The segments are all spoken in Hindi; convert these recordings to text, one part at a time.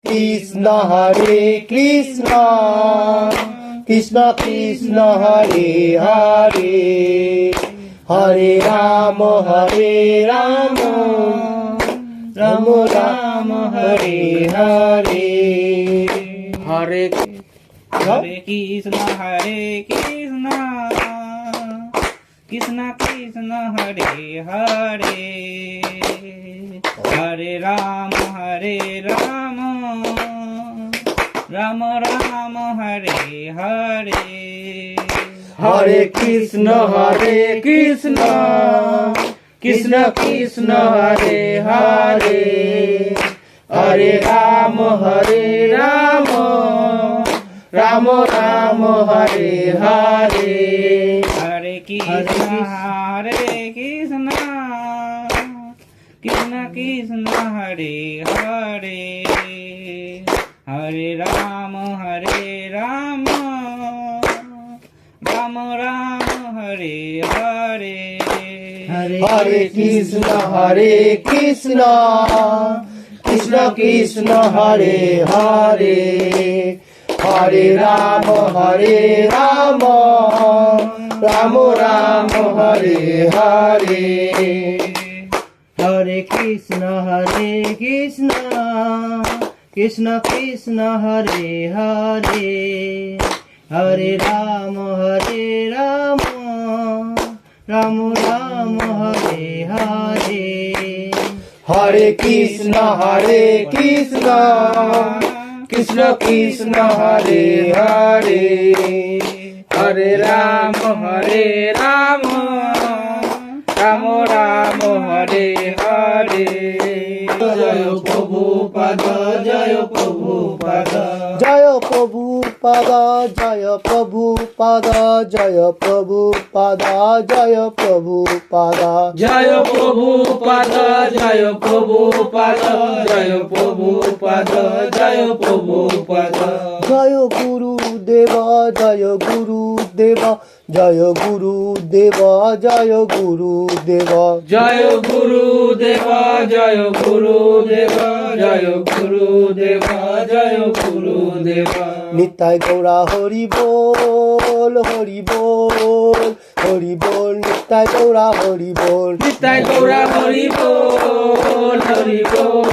Krishna Hare Krishna Krishna Krishna Hare Hare Hare Rama Hare Rama Rama Rama Hare Hare Hare Krishna Hare Krishna Krishna Krishna Hare Hare Hare Rama Hare Rama Rama Rama Hare Hare Hare Krishna Krishna Krishna Hare Hare Hare Rama Hare Rama Rama Rama Hare Hare Hare Krishna Krishna Krishna Hare Hare Hare Rama Hare Rama Rama Rama Hare Hare Hare Krishna Krishna Krishna Hare Hare Hare Rama Hare Rama Rama Rama Hare Hare Hare Krishna Krishna Krishna Hare Hare Hare Rama Hare Rama Rama Rama Hare Hare Hare Krishna Krishna Krishna Hare Hare Hare Rama Hare Rama Rama Rama Hare Hare Jai Prabhupada Jai Prabhupada Jai Prabhupada Jai Prabhupada Jai Prabhupada Jai Prabhupada Jai Prabhupada Jai Prabhupada Jai Prabhupada Jai Prabhupada Jai Guru Deva Jai Guru Deva Jai Guru Deva Jai Guru Deva Jai Guru Deva Jai Guru Deva Jai Guru Deva Jai Guru Deva Nitai Gaura Hari Bol Hari Bol Hari Bol Nitai Gaura Hari Bol Nitai Gaura Hari Bol Hari Bol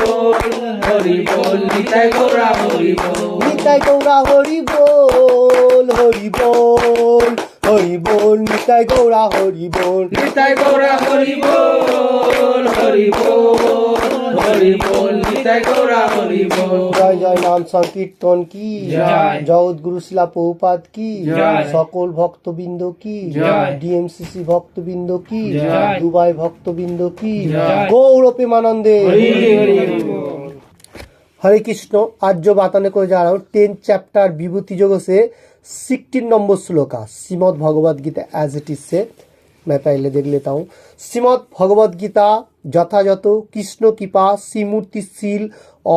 Hari Bol Nitai Gaura Hari Bol Nitai Gaura Hari Bol Hari Bol Hari Bol Nitai Gaura Hari Bol Nitai Gaura Hari Bol Hari Bol Hari Bol Nitai Gaura Hari Bol জয় জয় নাম সংকীর্তন কি জয় জগৎগুরু শিলা প্রভুপাদ কি জয় সকল ভক্তবৃন্দ কি জয় ডিএমসিসি ভক্তবৃন্দ কি জয় দুবাই ভক্তবৃন্দ কি জয় গৌর প্রেমানন্দে हरे कृष्ण आज जो बताने को जा रहा हूँ 10th चैप्टर विभूति योग से 16 नंबर श्लोका Shrimad Bhagavad Gita as it is से मैं पहले देख लेता हूँ। श्रीमद् भगवद गीता যথাযথ কৃষ্ণ কৃপা শ্রীমূর্তিশীল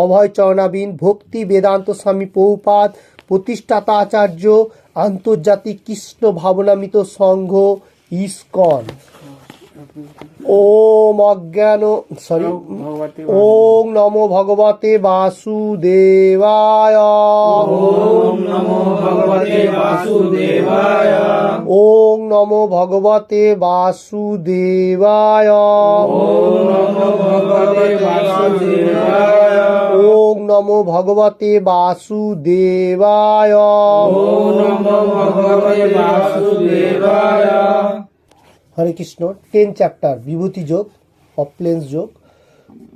অভয় চরণাবিন ভক্তি বেদান্ত স্বামী প্রভুপাদ প্রতিষ্ঠাতা আচার্য আন্তর্জাতিক কৃষ্ণ ভাবনামিত সংঘ ইসকন ओम अज्ञान सॉरी ओम नमो भगवते वासुदेवाय ओम नमो भगवते वासुदेवाय ओम नमो भगवते वासुदेवाय ओम नमो भगवते वासुदेवाय ओम नमो भगवते वासुदेवाय ओम नमो भगवते वासुदेवाय हरे कृष्ण 10 चैप्टर विभूति योग ऑप्लेंस योग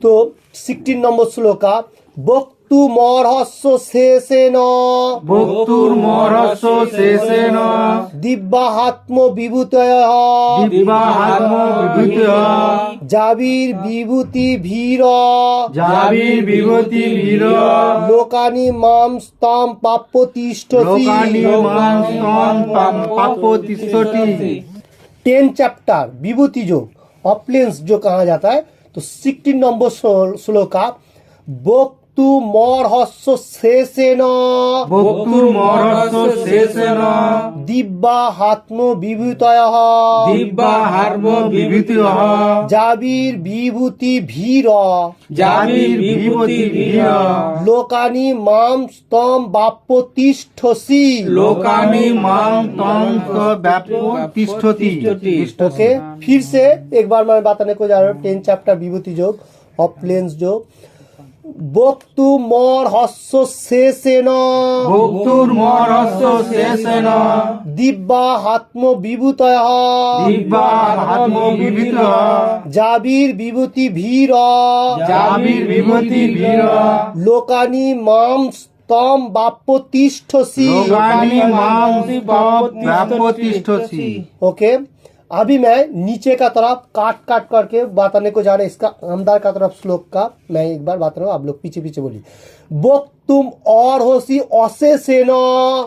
तो 16 नंबर श्लोका बक्तु मरहस्य शेषेन भक्तुर मरहस्य शेषेन दिव्यात्म विभूतय दिव्यात्म विभूतय जाबीर विभूति भीर जाबीर विभूति भीर लोकानि मां स्तां पाप्यतिष्ठति लोकानि मां स्तां पाप्यतिष्ठति 10 चैप्टर विभूति योग ऑप्लेंस जो कहा जाता है तो 16 नंबर श्लोका বক্তু মরহস্য শেষেন ভক্তুর মরস্য শেষেন দিব্যা হাত্ম বিভূতয় দিব্যা হার্ম বিভূতিঃ জাবির বিভূতি ভীর জাবির বিভূতি বীর লোকানি মাম স্তম বাপ্য তিষ্ঠসি लोकानि मां तं व्याप्य तिष्ठति ओके फिर से एक बार मैं बताने को जा रहा हूँ 10 चैप्टर विभूति योग और प्लेन्स योग বক্তু মর হস্য শেষেন भोक्तुर मरस्य शेषेन দিব্যা হাত্ম বিভূতয় दिव्या आत्म विभूतिः জাবির বিভূতি ভীর जाबिर विभूति वीर লোকানি মাম স্তম বাপ্য তিষ্ঠসি लोकानि मां व्याप्य तिष्ठसि ओके अभी मैं नीचे का तरफ काट काट करके बताने को जा रहा है इसका अंदर का तरफ श्लोक का मैं एक बार बता रहा हूँ आप लोग पीछे पीछे बोलिए बोक्तुम और होसी अशेषेन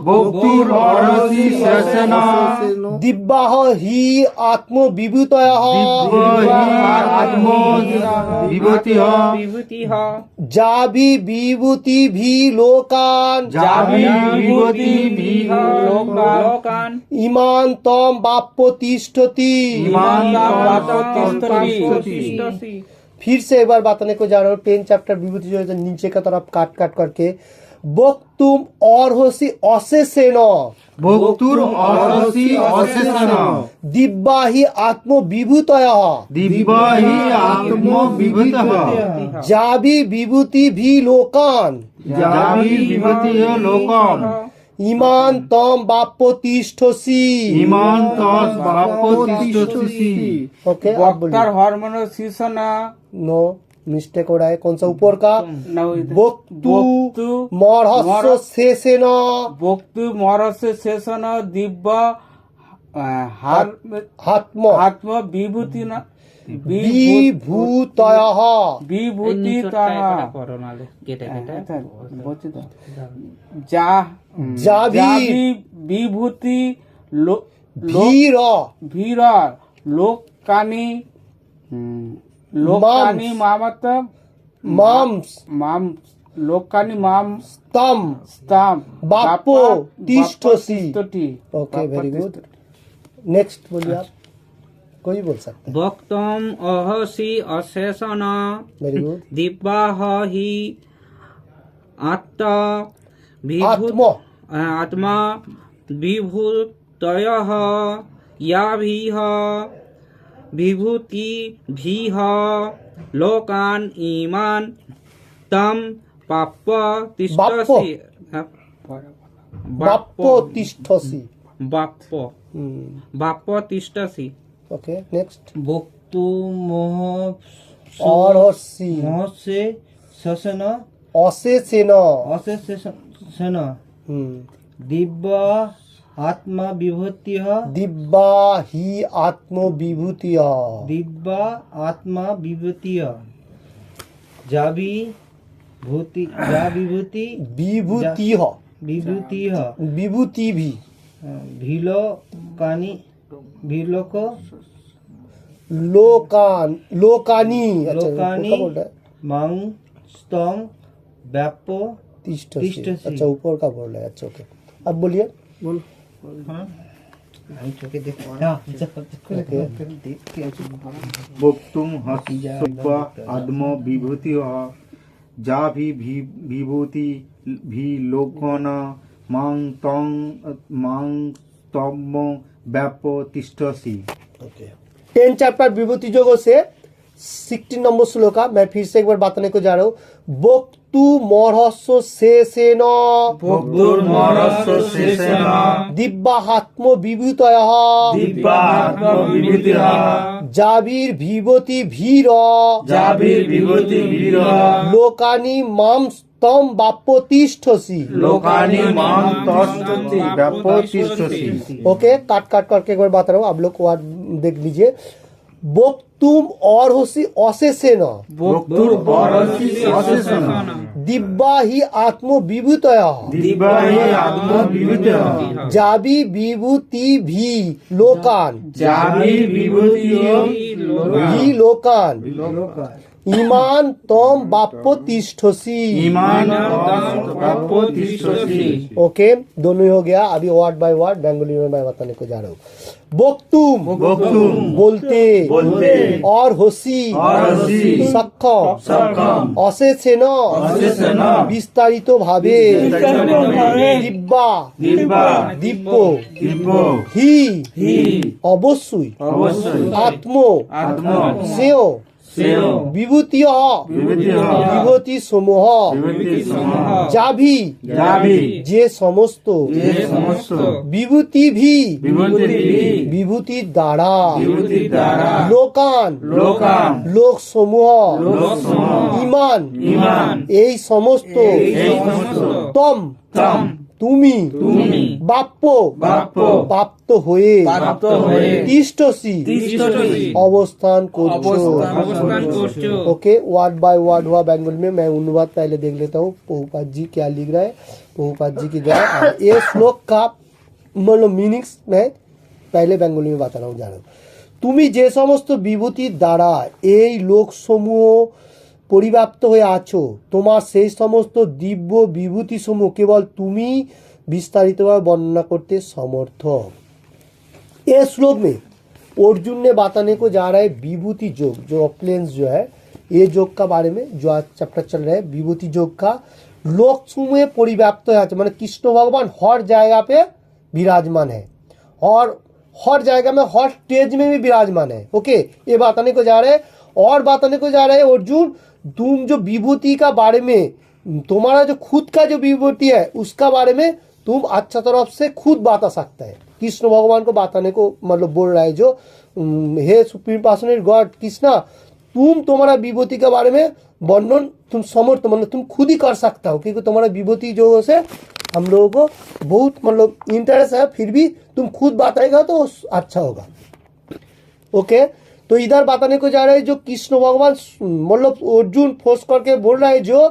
भोक्तुर मरसि शेषेन दिव्याह हि आत्म विभूतय आत्म विभूतिः विभूतिः जाबि विभूति भी लोकान जाबिर विभूति वीर लोकान् इमान तम बाप्य तिष्ठति तिष्ठति फिर से एक बार बताने को जा रहा हूँ 10 चैप्टर विभूति जो है नीचे का तरफ काट काट करके बोक्तुम और होसी अशेषेन भोक्तुर मरसि अशेषेन दिव्या हि आत्म विभूतय दिव्या हि आत्म विभूतिः जाबि विभूति भी लोकान जाबिर विभूतिः लोकम् इमान तम बाप्य तिष्ठसि इमान तस् बाप्य तिष्ठसि ओके आप বক্তার बोलिए হরমোন শীর্ষনা नो मिस्टेक हो रहा है कौन सा ऊपर का बोक्तु বক্তু मरहस्य शेषेन বক্তু মরসে শেষন দিব্য हात्म আত্ম বিভূতি না विभूतय বিভূতি তাহা যা जाबि বিভূতি भीर ভীর লোকানি লোকানি মামত मांस মাম লোকানি মাম स्तम স্তাম বাপ্পো তিষ্ঠসি। তিষ্ঠতি ओके वेरी गुड नेक्स्ट बोलिए आप कोई बोल सकते हैं भक्तम अहसि अशेषण वेरी गुड दिव्याह हि आत्म आत्मा विभूतयः याभिः विभूतिभिः लोकान् इमान् तं पाप्य तिष्ठसि बाप्पो तिष्ठसि बाप्य बाप्य तिष्ठसि ओके नेक्स्ट বক্তু মোহ और होसी মহস্যে শোষণ अशेषेन অশেষণ দিব্য আত্মা বিভূতি दिव्या हि आत्म विभूति দিব্য আত্মা বিভূতি যাবি ভূতি যা বিভূতি विभूति বিভূতি विभूति भी ভিলো কানি ভিলোক लोकान लोकानी अच्छा लोकानी ऊपर का बोल रहा है মাং স্তং ব্যাপ্য तिष्ठसि तिष्ठसि। अच्छा ऊपर का बोल रहा है अच्छा ओके अब बोलिए আমি চোখে দেখি भोक्तुम हस्व आत्म विभूतिः जाभि विभूति भी लोकन मां तम व्याप्य तिष्ठसि ओके 10 चैप्टर विभूति जोगों से 16 नंबर श्लोक का मैं फिर से एक बार बताने को जा रहा हूँ बोक्तु मरहस्य शेषेन भोक्तुर मरस्य शेषेन दिव्यात्म विभूतयः दिव्यात्म विभूतिः जाबिर विभूति भीर जाबिर विभूति वीर लोकानि मां स्तम बाप्य तिष्ठसि लोकानि मां तस् व्याप्य तिष्ठसि ओके काट काट करके एक बार बता रहा हूँ आप लोग वर्ड देख लीजिए बोक्तुम और होसी अशेषेन भोक्तुर मरस्य शेषेन दिव्या हि आत्म विभूतयः दिव्या हि आत्म विभूतिः जाबि विभूति भी लोकान जाबिर विभूतिः भी लोकान ईमान तम बाप्पो तिष्ठसी। ईमान तम बाप्पो तिष्ठसि। ओके, दोनों ही हो गया। अभी वर्ड बाय वर्ड बंगाली में मैं बताने को जा रहा हूँ। बोक्तुम बोक्तुम बोलते बोलते और होसी और हसी सक्षम सक्षम अशेषेण अशेषेण विस्तारित भावे दिव्या दिव्या दिव्यो दिव्यो हि अवश्य अवश्य आत्म आत्म सेयो सेयो विभूतिः विभूतिः विभूति समूह विभूति समूह जाभि जाभि जे समस्त ये समस्त विभूति भी विभूति विभूति द्वारा विभूति द्वारा लोकान लोकान लोक समूह लोक समूह ईमान ईमान এই সমস্ত এই সমস্ত তম তম তুমি তুমি বাপ্য বাপ্য প্রাপ্ত হয়ে প্রাপ্ত হয়ে তিষ্ঠসি তিষ্ঠসি অবস্থান করছো। अवस्थान करछो। ओके, वर्ड बाय वर्ड हुआ बंगाली में। मैं अनुवाद पहले देख लेता हूँ प्रभुपाद जी क्या लिख रहा है। प्रभुपाद जी की द्वारा ये श्लोक का मतलब मीनिंग्स मैं पहले बंगाली में बता रहा हूँ। जानो তুমি যে সমস্ত বিভূতির দ্বারা এই লোকসমূহ পরিব্যাপ্ত হয়ে আছো, তোমার সেই সমস্ত দিব্য বিভূতিসমূহ কেবল তুমি विस्तारितভাবে বর্ণনা করতে समर्थ। इस श्लोक में अर्जुन ने बताने को जा रहा है विभूति योग, जो ऑप्लेंस जो है ये योग का बारे में जो आज चैप्टर चल रहा है विभूति योग का। लोक समूह परिव्याप्त है, मतलब कृष्ण भगवान हर जगह पे विराजमान है और हर जगह में हर स्टेज में भी विराजमान है। ओके, ये बताने को जा रहे हैं और बताने को जा रहे हैं अर्जुन तुम जो विभूति का बारे में तुम्हारा जो खुद का जो विभूति है उसका बारे में तुम अच्छा तरफ से खुद बता सकता है। कृष्ण भगवान को बताने को मतलब बोल रहा है जो हे सुप्रीम पर्सनल गॉड कृष्णा तुम तुम्हारा विभूति के बारे में वर्णन तुम समर्थ मतलब तुम खुद ही कर सकता हो, क्योंकि तुम्हारा विभूति जो से हम लोगों को बहुत मतलब इंटरेस्ट है, फिर भी तुम खुद बताएगा तो अच्छा होगा। ओके, तो इधर बताने को जा रहा है जो कृष्ण भगवान मतलब अर्जुन फोर्स करके बोल रहा है जो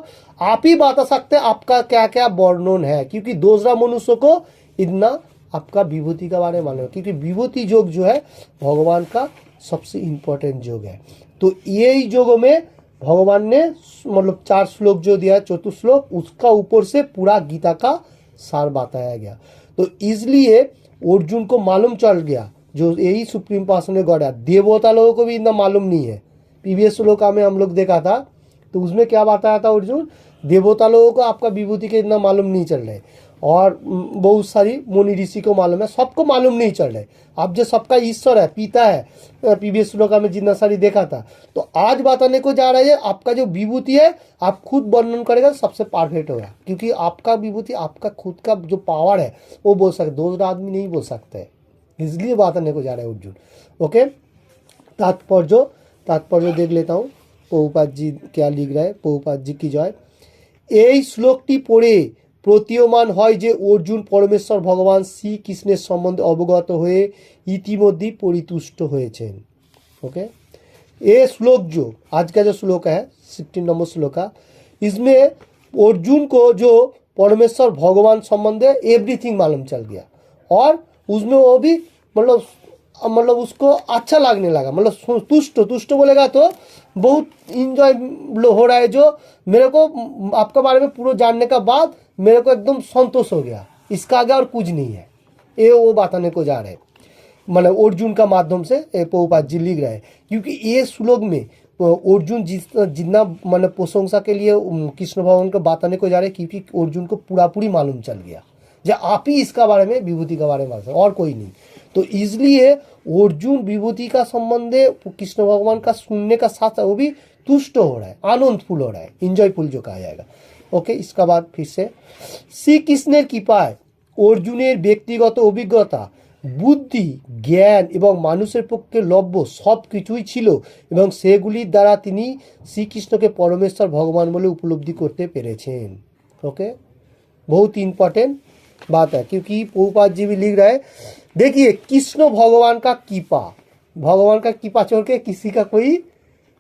आप ही बता सकते हैं आपका क्या क्या वर्णन है, क्योंकि दूसरा मनुष्य को इतना आपका विभूति का बारे में मालूम है, क्योंकि विभूति योग जो है भगवान का सबसे इम्पोर्टेंट योग है। तो यही योग में भगवान ने मतलब 4 श्लोक जो दिया है, चतुर्थ श्लोक, उसका ऊपर से पूरा गीता का सार बताया गया। तो इसलिए अर्जुन को मालूम चल गया जो यही सुप्रीम पर्सनल गॉड है। देवता लोगों को भी इतना मालूम नहीं है। प्रीवियस श्लोका में हम लोग देखा था तो उसमें क्या बताया था अर्जुन, देवता लोगों को आपका विभूति के इतना मालूम नहीं चल रहे और बहुत सारी मुनि ऋषि को मालूम है, सबको मालूम नहीं चल रहे। अब जो सबका ईश्वर है पिता है, प्रीवियस श्लोका में जितना सारी देखा था, तो आज बताने को जा रहा है आपका जो विभूति है आप खुद वर्णन करेगा सबसे परफेक्ट होगा, क्योंकि आपका विभूति आपका खुद का जो पावर है वो बोल सकते, दूसरा आदमी नहीं बोल सकते है, इसलिए बताने को जा रहा है अर्जुन। ओके, तात्पर्य देख लेता हूँ प्रभुपाद जी क्या लिख रहा है। प्रभुपाद जी की जय। এই শ্লোকটি পড়ে প্রতীয়মান হয় যে অর্জুন পরমেশ্বর ভগবান শ্রীকৃষ্ণের সম্বন্ধে অবগত হয়ে ইতিমধ্যেই পরিতুষ্ট হয়েছেন। ओके, ये श्लोक जो आज का जो श्लोक है 16 नंबर श्लोक है, इसमें अर्जुन को जो परमेश्वर भगवान संबंध है एवरीथिंग मालूम चल गया और उसमें वो भी मतलब उसको अच्छा लगने लगा, मतलब तुष्ट बोलेगा तो बहुत इंजॉय हो रहा है। जो मेरे को आपके बारे में पूरा जानने का बाद मेरे को एकदम संतोष हो गया, इसका आगे और कुछ नहीं है। ये वो बताने को जा रहे हैं मतलब अर्जुन का माध्यम से प्रभुपाद जी लिख रहे हैं, क्योंकि ये श्लोक में अर्जुन जितना मतलब प्रशंसा के लिए कृष्ण भगवान को बताने को जा रहे हैं, क्योंकि अर्जुन को पूरा पूरी मालूम चल गया जो आप ही इसका बारे में विभूति के बारे में मालूम और कोई नहीं। तो इसलिए अर्जुन विभूति का संबंध कृष्ण भगवान का सुनने का साथ वो भी तुष्ट हो रहा है, आनंदफुल हो रहा है, इंजॉयफुल जो कहा जाएगा। ओके, इसका बाद फिर से श्री कृष्णের কৃপায় অর্জুনের ব্যক্তিগত অভিজ্ঞতা বুদ্ধি জ্ঞান এবং মানুষের পক্ষে লভ্য সব কিছুই ছিল এবং সেগুলির দ্বারা তিনি শ্রীকৃষ্ণকে পরমেশ্বর ভগবান বলে উপলব্ধি করতে পেরেছেন। ओके, बहुत इम्पोर्टेंट बात है, क्योंकि प्रभुपाद जी भी लिख रहा है देखिए कृष्ण भगवान का कृपा छोड़ के किसी का कोई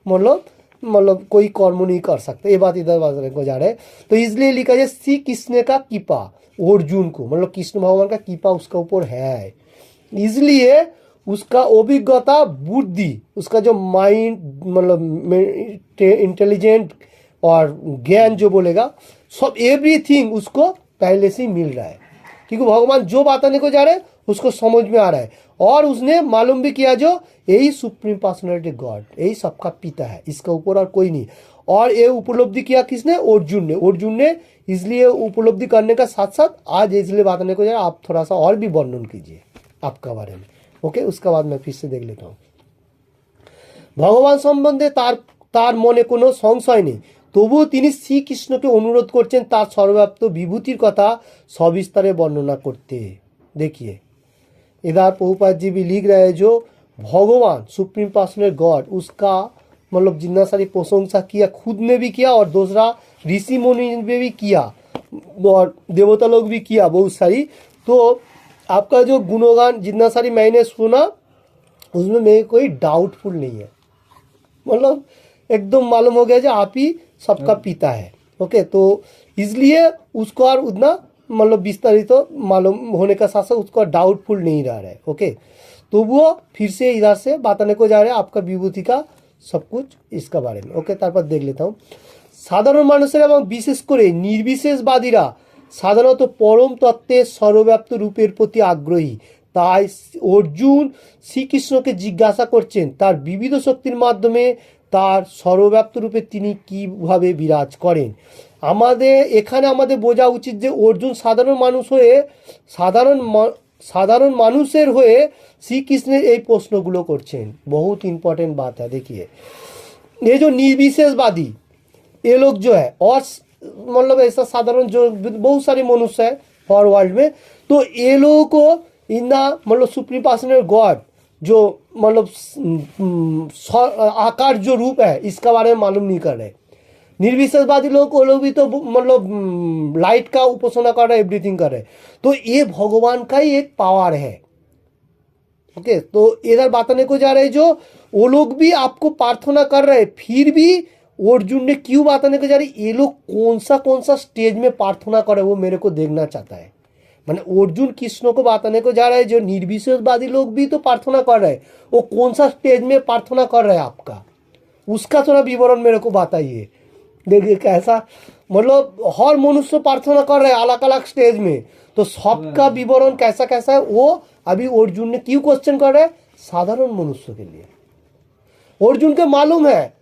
मतलब कोई कर्म नहीं कर सकते, ये बात इधर बताने को जा रहे हैं। तो इसलिए लिखा जाए श्री कृष्ण का कृपा अर्जुन को, मतलब कृष्ण भगवान का कृपा उसके ऊपर है, इसलिए उसका अभिज्ञता, बुद्धि, उसका जो माइंड मतलब इंटेलिजेंट और ज्ञान जो बोलेगा, सब एवरीथिंग उसको पहले से ही मिल रहा है, क्योंकि भगवान जो बताने को जा रहे हैं उसको समझ में आ रहा है। और उसने मालूम भी किया जो यही सुप्रीम पर्सनालिटी गॉड, यही सबका पिता है, इसका ऊपर और कोई नहीं। और ये उपलब्धि किया किसने? अर्जुन ने इसलिए उपलब्धि करने का साथ साथ आज इसलिए बताने को जा रहा है। आप थोड़ा सा और भी वर्णन कीजिए आपका बारे में। ओके, उसका बाद मैं फिर से देख लेता हूँ। ভগবান সম্বন্ধে তার মনে কোনো সংশয় নেই, তবুও তিনি শ্রীকৃষ্ণকে অনুরোধ করছেন তার সর্বব্যাপ্ত বিভূতির কথা সবিস্তারে বর্ণনা করতে। देखिए इधर प्रभुपाद जी भी लिख रहे हैं जो भगवान सुप्रीम पर्सनल गॉड उसका मतलब जितना सारी प्रशंसा किया, खुद ने भी किया और दूसरा ऋषि मुनि ने भी किया और देवता लोग भी किया बहुत सारी। तो आपका जो गुणगान जितना सारी मैंने सुना उसमें मेरे कोई डाउटफुल नहीं है, मतलब एकदम मालूम हो गया जो आप ही सबका पिता है। ओके, तो इसलिए उसको और उतना मतलब विस्तारित तो मालूम होने का साथ साथ उसको डाउटफुल नहीं रह रहा है। ओके, तो वो फिर से इधर से बताने को जा रहे हैं आपका विभूति का सब कुछ इसका बारे में। ओके, তারপর देख लेता हूँ। সাধারণ মানুষের এবং বিশেষ করে নির্বিশেষবাদীরা সাধারণত পরম তত্ত্বের সর্বব্যাপ্ত রূপের প্রতি আগ্রহী। তাই অর্জুন শ্রীকৃষ্ণকে জিজ্ঞাসা করছেন তার বিবিধ শক্তির মাধ্যমে তার সর্বব্যাপ্ত রূপে তিনি কিভাবে বিরাজ করেন। আমাদের এখানে আমাদের বোঝা উচিত যে অর্জুন সাধারণ মানুষ হয়ে সাধারণ মানুষের হয়ে শ্রীকৃষ্ণের এই প্রশ্নগুলো করছেন। बहुत इंपॉर्टेंट बात है। देखिए ये जो निर्विशेषवादी ये लोग जो है और मतलब ऐसा साधारण जो बहुत सारे मनुष्य है और वर्ल्ड में, तो ये लोगों को इन मतलब सुप्रीम पर्सनल गॉड जो मतलब आकार जो रूप है इसका बारे में मालूम नहीं कर रहे। निर्विशेषवादी लोग वो लोग भी तो मतलब लाइट का उपासना कर रहे, एवरीथिंग कर रहे। तो ये भगवान का ही एक पावर है। ओके, तो इधर बताने को जा रहे जो वो लोग भी आपको प्रार्थना कर रहे, फिर भी अर्जुन ने क्यों बताने को जा रही, ये लोग कौन सा स्टेज में प्रार्थना करे वो मेरे को देखना चाहता है। मैंने अर्जुन कृष्ण को बताने को जा रहा है जो निर्विशेषवादी लोग भी तो प्रार्थना कर रहे, वो कौन सा स्टेज में प्रार्थना कर रहे हैं आपका, उसका थोड़ा विवरण मेरे को बताइए। देखिए कैसा मतलब हर मनुष्य प्रार्थना कर रहे हैं अलग अलग स्टेज में, तो सबका विवरण कैसा कैसा है वो अभी अर्जुन ने क्यों क्वेश्चन कर रहे हैं? साधारण मनुष्य के लिए। अर्जुन के मालूम है,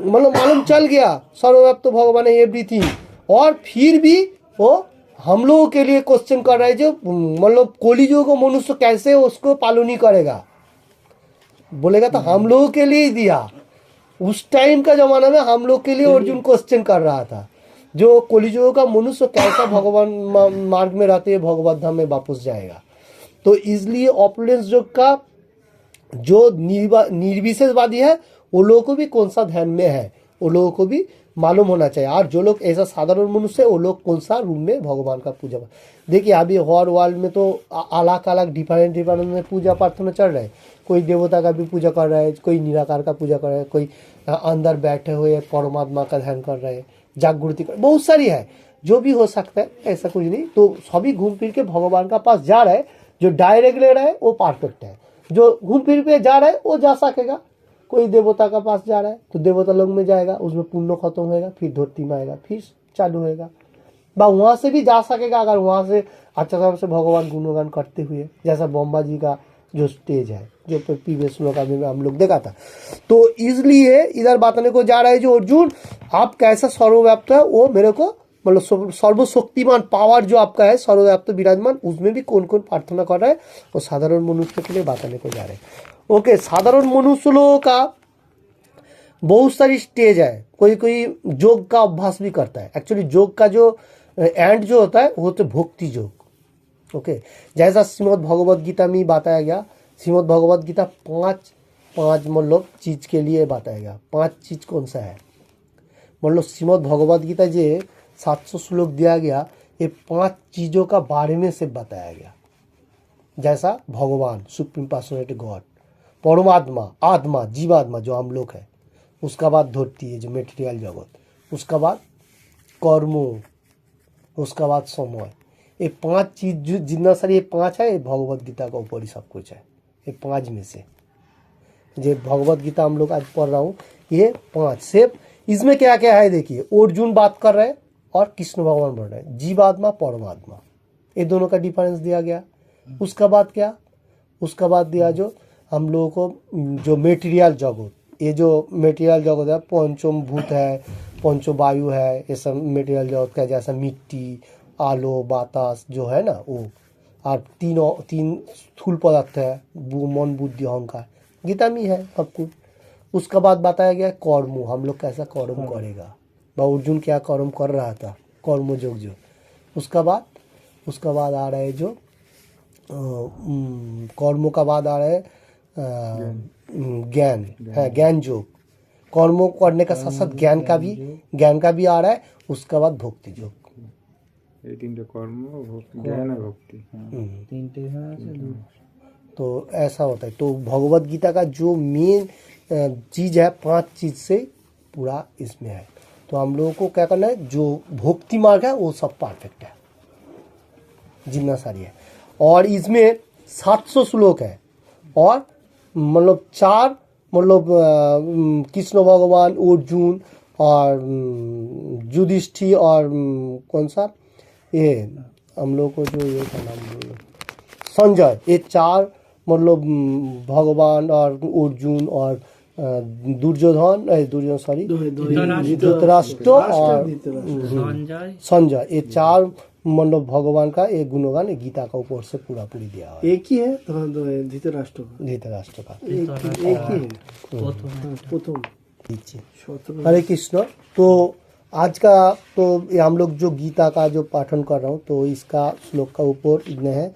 मतलब मालूम चल गया सर्वव्याप्त भगवान है एवरीथिंग, और फिर भी वो हम लोगों के लिए क्वेश्चन कर रहा है जो मतलब कलियुग को मनुष्य कैसे उसको पालनी करेगा, बोलेगा तो हम लोगों के लिए ही दिया। उस टाइम का जमाना में हम लोग के लिए अर्जुन क्वेश्चन कर रहा था जो कलियुग का मनुष्य कैसा भगवान मार्ग में रहते हुए भगवत धाम में वापस जाएगा। तो इसलिए ऑपुलेंस योग का जो निर्विशेषवादी है वो लोगों को भी कौन सा ध्यान में है वो लोगों को भी मालूम होना चाहिए, और जो लोग ऐसा साधारण मनुष्य है वो लोग कौन सा रूम में भगवान का पूजा। देखिए अभी हर वर्ल्ड में तो अलग अलग डिफरेंट में पूजा प्रार्थना चल रहा है। कोई देवता का भी पूजा कर रहा है, कोई निराकार का पूजा कर रहा है, कोई अंदर बैठे हुए परमात्मा का ध्यान कर रहे हैं, जागृति कर, बहुत सारी है जो भी हो सकता है, ऐसा कुछ नहीं। तो सभी घूम फिर के भगवान का पास जा रहा है। जो डायरेक्ट ले रहा है वो परफेक्ट है, जो घूम फिर के जा रहा है वो जा सकेगा। कोई देवता का पास जा रहा है तो देवता लोग में जाएगा, उसमें पुण्य खत्म होएगा, फिर धरती में आएगा, फिर चालू होएगा। वहां से भी जा सकेगा अगर वहां से अच्छा तरह से भगवान गुणगान करते हुए, जैसा ब्रह्मा जी का जो स्टेज है जो प्रीवियस श्लोक में हम लोग देखा था। तो इसलिए इधर बताने को जा रहा है जो अर्जुन आप कैसा सर्वव्याप्त है वो मेरे को मतलब सर्वशक्तिमान पावर जो आपका है सर्वव्याप्त विराजमान, उसमें भी कौन कौन प्रार्थना कर रहा है वो साधारण मनुष्य के लिए बताने को जा रहे हैं। ओके, साधारण मनुष्य लोगों का बहुत सारी स्टेज है, कोई कोई योग का अभ्यास भी करता है। एक्चुअली योग का जो एंड जो होता है वो होता है भक्ति योग। ओके, जैसा श्रीमद् भगवद गीता में बताया गया, श्रीमद् भगवद गीता पांच मतलब चीज के लिए बताया गया। 5 चीज कौन सा है, मतलब श्रीमद् भगवद गीता जो 700 श्लोक दिया गया, ये 5 चीजों का बारे में से बताया गया। जैसा भगवान सुप्रीम पर्सनालिटी गॉड, परमात्मा, आत्मा, जीवात्मा जो हम लोग है, उसका बाद धरती है जो मेटेरियल जगत, उसका बाद कर्मों, उसका बाद समय। ये 5 चीज जो जितना सारी ये 5 है ये भगवद गीता का ऊपर ही सब कुछ है। ये 5 में से जो भगवत गीता हम लोग आज पढ़ रहा हूँ, ये 5 सिर्फ इसमें क्या क्या है देखिए। अर्जुन बात कर रहे हैं और कृष्ण भगवान बोल रहे हैं, जीवात्मा परमात्मा, ये दोनों का डिफरेंस दिया गया। उसका बाद क्या, उसका बाद दिया जो हम लोगों को जो मेटीरियल जगत, ये जो मेटीरियल जगत है, पंचम भूत है, पंचो वायु है, ये सब मेटीरियल जगत का, जैसा मिट्टी, आलो, बातास जो है ना वो, और तीन स्थूल पदार्थ है, मन बुद्धि अहंकार, गीता में है सब कुछ। उसका बाद बताया गया कर्म, हम लोग कैसा कर्म करेगा, अर्जुन क्या कर्म कर रहा था, कर्म योग जो। उसका बाद आ रहा है जो कर्मों का बाद आ रहा है ज्ञान है, ज्ञान योग। कर्मों करने का साथ साथ ज्ञान का भी आ रहा है। उसका बाद भक्ति योग। ये तीनटे कर्म, ज्ञान और भक्ति। तीनटे हाँ से तो ऐसा होता है। तो भगवत गीता का जो मेन चीज़ है, 5 चीज़ से पूरा इसमें है। तो हम लोगों को क्या करना है, जो भक्ति मार्ग है वो सब परफेक्ट है, जितना सारी है। और इसमें 700 श्लोक है, और मतलब 4 कृष्ण भगवान, अर्जुन और युधिष्ठिर और कौन सा ये हम लोग को जो ये का नाम संजय, ये 4 भगवान और अर्जुन और धृतराष्ट्र और संजय, ये 4 भगवान का एक गुणगान गीता का ऊपर से पूरा पूरी दिया हुआ है। एक ही है धृतराष्ट्र का एक ही है प्रथम। हरे कृष्ण। तो आज का तो ये हम लोग जो गीता का जो पाठन कर रहा हूँ, तो इसका श्लोक का ऊपर इतने हैं।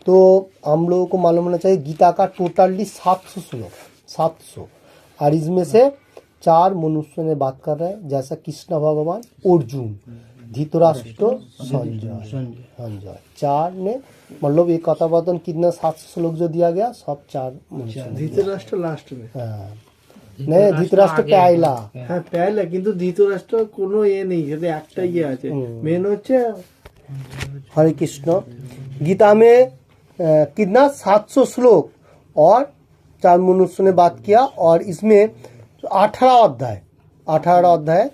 तो हम लोगों को मालूम होना चाहिए गीता का टोटली 700 श्लोक, 700, और इसमें से 4 मनुष्यों ने बात कर रहे हैं, जैसा कृष्ण भगवान, अर्जुन, धृतराष्ट्र, संजय, 4 ने एक कथावतन कितना 700 श्लोक जो दिया गया, सब 4 मनुष्य। धृतराष्ट्र लास्ट में, हाँ नहीं, धृतराष्ट्र पहला, हाँ पहला, किंतु धृतराष्ट्र कोनो ये नहीं है, একটা ইয়ে আছে মেন হচ্ছে। हरे कृष्ण। गीता में कितना 700 श्लोक और 4 मनुष्यों ने बात किया, और इसमें 18 अध्याय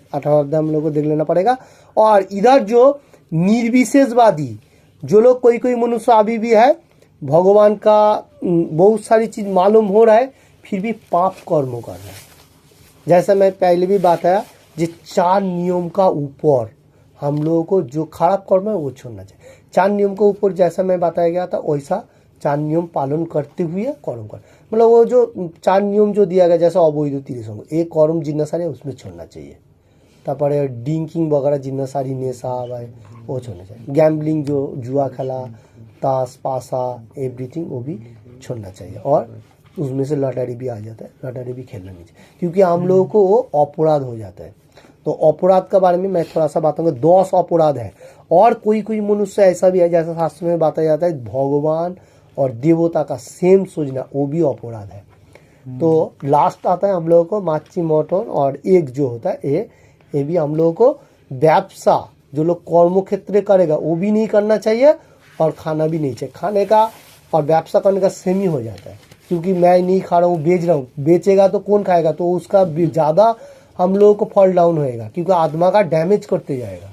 हम लोग को देख लेना पड़ेगा। और इधर जो निर्विशेषवादी जो लोग, कोई मनुष्य अभी भी है, भगवान का बहुत सारी चीज मालूम हो रहा है, फिर भी पाप कर्म कर रहा है। जैसा मैं पहले भी बताया, जो 4 नियम का ऊपर हम लोगों को जो खराब कर्म है वो छोड़ना चाहिए। 4 नियम के ऊपर जैसा मैं बताया गया था, वैसा 4 नियम पालन करते हुए कर्म कर, वो जो 4 नियम जो दिया गया, जैसा अवैध तिरसंग, एक कर्म जितना सारे उसमें छोड़ना चाहिए। तापर ड्रिंकिंग वगैरह जितना सारी नेशा भाई वो छोड़ना चाहिए। गैम्बलिंग जो जुआ खेला, ताश पासा, एवरीथिंग वो भी छोड़ना चाहिए। और उसमें से लॉटरी भी आ जाता है, लॉटरी भी खेलना नहीं चाहिए, क्योंकि हम लोगों को वो अपराध हो जाता है। तो अपराध के बारे में मैं थोड़ा सा बताऊंगा। 10 अपराध है, और कोई मनुष्य ऐसा भी है, जैसा शास्त्र में बताया जाता है, भगवान और देवता का सेम सोचना, वो भी अपराध है। तो लास्ट आता है हम लोगों को माछी, मटन और एग जो होता है, ये भी हम लोगों को व्यवसा जो लोग कर्म क्षेत्र करेगा वो भी नहीं करना चाहिए, और खाना भी नहीं चाहिए। खाने का और व्यवसा करने का सेम ही हो जाता है, क्योंकि मैं नहीं खा रहा हूँ, बेच रहा हूँ, बेचेगा तो कौन खाएगा, तो उसका ज़्यादा हम लोगों को फॉल डाउन होएगा, क्योंकि आत्मा का डैमेज करते जाएगा